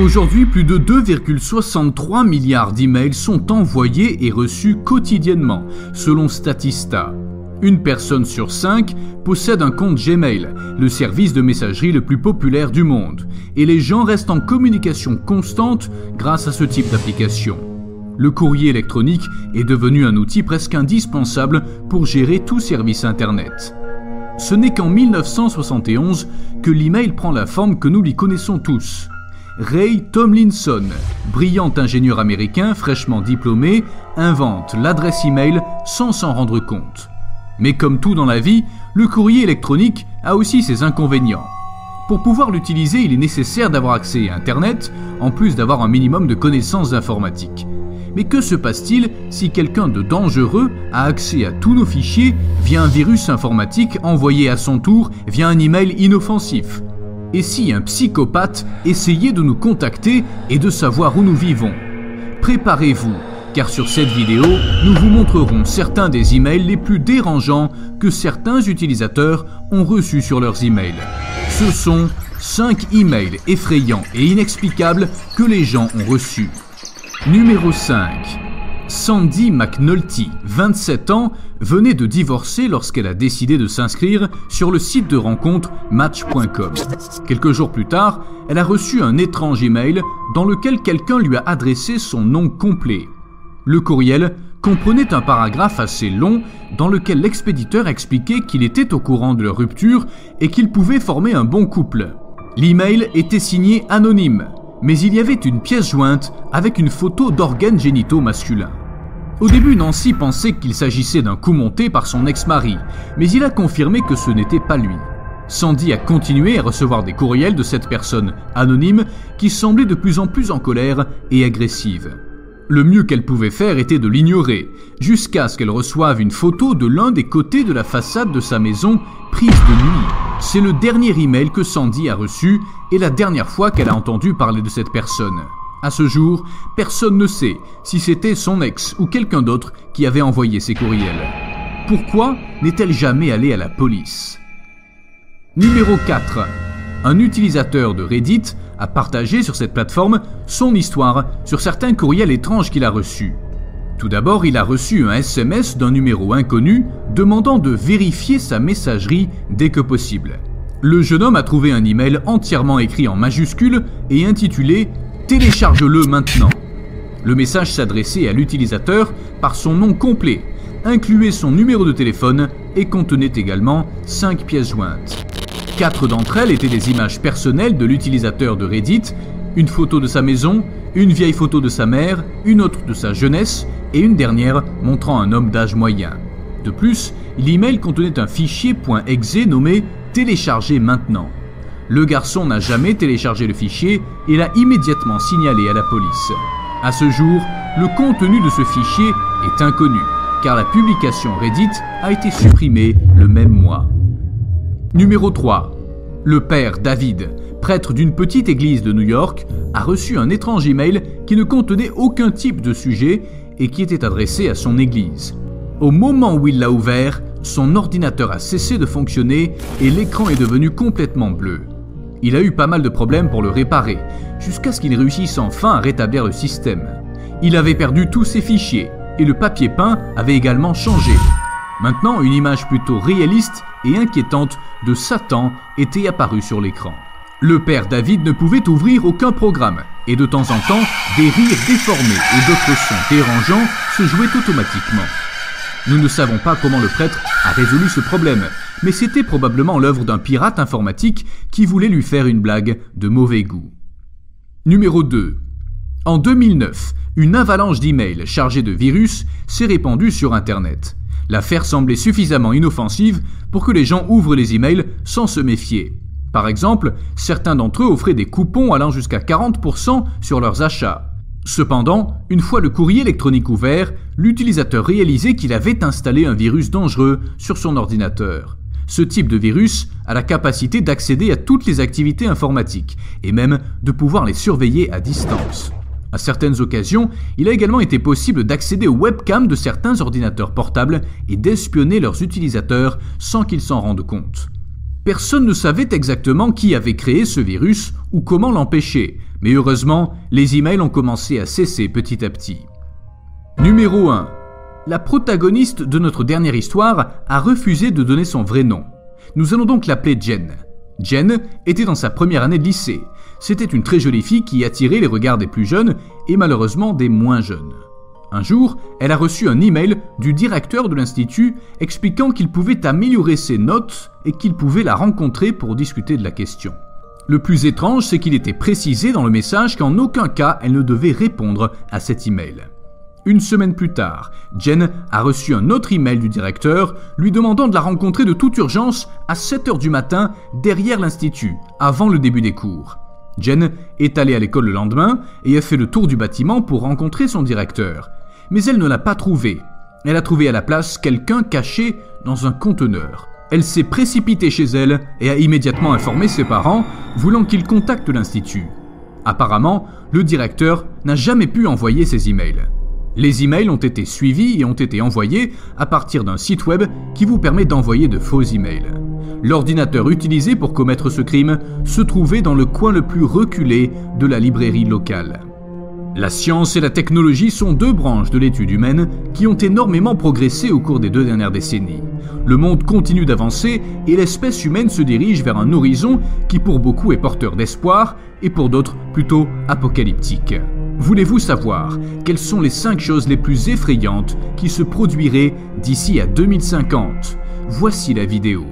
Aujourd'hui, plus de 2,63 milliards d'emails sont envoyés et reçus quotidiennement, selon Statista. Une personne sur 5 possède un compte Gmail, le service de messagerie le plus populaire du monde, et les gens restent en communication constante grâce à ce type d'application. Le courrier électronique est devenu un outil presque indispensable pour gérer tout service Internet. Ce n'est qu'en 1971 que l'email prend la forme que nous lui connaissons tous. Ray Tomlinson, brillant ingénieur américain fraîchement diplômé, invente l'adresse email sans s'en rendre compte. Mais comme tout dans la vie, le courrier électronique a aussi ses inconvénients. Pour pouvoir l'utiliser, il est nécessaire d'avoir accès à Internet, en plus d'avoir un minimum de connaissances informatiques. Mais que se passe-t-il si quelqu'un de dangereux a accès à tous nos fichiers via un virus informatique envoyé à son tour via un email inoffensif ? Et si un psychopathe essayait de nous contacter et de savoir où nous vivons ? Préparez-vous, car sur cette vidéo, nous vous montrerons certains des emails les plus dérangeants que certains utilisateurs ont reçus sur leurs emails. Ce sont 5 emails effrayants et inexplicables que les gens ont reçus. Numéro 5. Sandy McNulty, 27 ans, venait de divorcer lorsqu'elle a décidé de s'inscrire sur le site de rencontre Match.com. Quelques jours plus tard, elle a reçu un étrange email dans lequel quelqu'un lui a adressé son nom complet. Le courriel comprenait un paragraphe assez long dans lequel l'expéditeur expliquait qu'il était au courant de leur rupture et qu'ils pouvaient former un bon couple. L'email était signé anonyme, mais il y avait une pièce jointe avec une photo d'organes génitaux masculins. Au début, Nancy pensait qu'il s'agissait d'un coup monté par son ex-mari, mais il a confirmé que ce n'était pas lui. Sandy a continué à recevoir des courriels de cette personne anonyme qui semblait de plus en plus en colère et agressive. Le mieux qu'elle pouvait faire était de l'ignorer, jusqu'à ce qu'elle reçoive une photo de l'un des côtés de la façade de sa maison prise de nuit. C'est le dernier email que Sandy a reçu et la dernière fois qu'elle a entendu parler de cette personne. À ce jour, personne ne sait si c'était son ex ou quelqu'un d'autre qui avait envoyé ces courriels. Pourquoi n'est-elle jamais allée à la police ? Numéro 4. Un utilisateur de Reddit a partagé sur cette plateforme son histoire sur certains courriels étranges qu'il a reçus. Tout d'abord, il a reçu un SMS d'un numéro inconnu demandant de vérifier sa messagerie dès que possible. Le jeune homme a trouvé un email entièrement écrit en majuscules et intitulé « Télécharge-le maintenant ». Le message s'adressait à l'utilisateur par son nom complet, incluait son numéro de téléphone et contenait également 5 pièces jointes. 4 d'entre elles étaient des images personnelles de l'utilisateur de Reddit, une photo de sa maison, une vieille photo de sa mère, une autre de sa jeunesse et une dernière montrant un homme d'âge moyen. De plus, l'email contenait un fichier .exe nommé « Télécharger maintenant ». Le garçon n'a jamais téléchargé le fichier et l'a immédiatement signalé à la police. À ce jour, le contenu de ce fichier est inconnu, car la publication Reddit a été supprimée le même mois. Numéro 3. Le père David, prêtre d'une petite église de New York, a reçu un étrange email qui ne contenait aucun type de sujet et qui était adressé à son église. Au moment où il l'a ouvert, son ordinateur a cessé de fonctionner et l'écran est devenu complètement bleu. Il a eu pas mal de problèmes pour le réparer, jusqu'à ce qu'il réussisse enfin à rétablir le système. Il avait perdu tous ses fichiers et le papier peint avait également changé. Maintenant, une image plutôt réaliste et inquiétante de Satan était apparue sur l'écran. Le père David ne pouvait ouvrir aucun programme et de temps en temps, des rires déformés et d'autres sons dérangeants se jouaient automatiquement. Nous ne savons pas comment le prêtre a résolu ce problème, mais c'était probablement l'œuvre d'un pirate informatique qui voulait lui faire une blague de mauvais goût. Numéro 2. En 2009, une avalanche d'emails chargés de virus s'est répandue sur Internet. L'affaire semblait suffisamment inoffensive pour que les gens ouvrent les emails sans se méfier. Par exemple, certains d'entre eux offraient des coupons allant jusqu'à 40% sur leurs achats. Cependant, une fois le courrier électronique ouvert, l'utilisateur réalisait qu'il avait installé un virus dangereux sur son ordinateur. Ce type de virus a la capacité d'accéder à toutes les activités informatiques et même de pouvoir les surveiller à distance. À certaines occasions, il a également été possible d'accéder aux webcams de certains ordinateurs portables et d'espionner leurs utilisateurs sans qu'ils s'en rendent compte. Personne ne savait exactement qui avait créé ce virus ou comment l'empêcher, mais heureusement, les emails ont commencé à cesser petit à petit. Numéro 1. La protagoniste de notre dernière histoire a refusé de donner son vrai nom. Nous allons donc l'appeler Jen. Jen était dans sa première année de lycée. C'était une très jolie fille qui attirait les regards des plus jeunes et malheureusement des moins jeunes. Un jour, elle a reçu un email du directeur de l'institut expliquant qu'il pouvait améliorer ses notes et qu'il pouvait la rencontrer pour discuter de la question. Le plus étrange, c'est qu'il était précisé dans le message qu'en aucun cas elle ne devait répondre à cet email. Une semaine plus tard, Jen a reçu un autre email du directeur lui demandant de la rencontrer de toute urgence à 7h du matin derrière l'institut, avant le début des cours. Jen est allée à l'école le lendemain et a fait le tour du bâtiment pour rencontrer son directeur. Mais elle ne l'a pas trouvé. Elle a trouvé à la place quelqu'un caché dans un conteneur. Elle s'est précipitée chez elle et a immédiatement informé ses parents, voulant qu'ils contactent l'institut. Apparemment, le directeur n'a jamais pu envoyer ces emails. Les emails ont été suivis et ont été envoyés à partir d'un site web qui vous permet d'envoyer de faux emails. L'ordinateur utilisé pour commettre ce crime se trouvait dans le coin le plus reculé de la librairie locale. La science et la technologie sont deux branches de l'étude humaine qui ont énormément progressé au cours des 2 dernières décennies. Le monde continue d'avancer et l'espèce humaine se dirige vers un horizon qui pour beaucoup est porteur d'espoir et pour d'autres plutôt apocalyptique. Voulez-vous savoir quelles sont les 5 choses les plus effrayantes qui se produiraient d'ici à 2050 ? Voici la vidéo.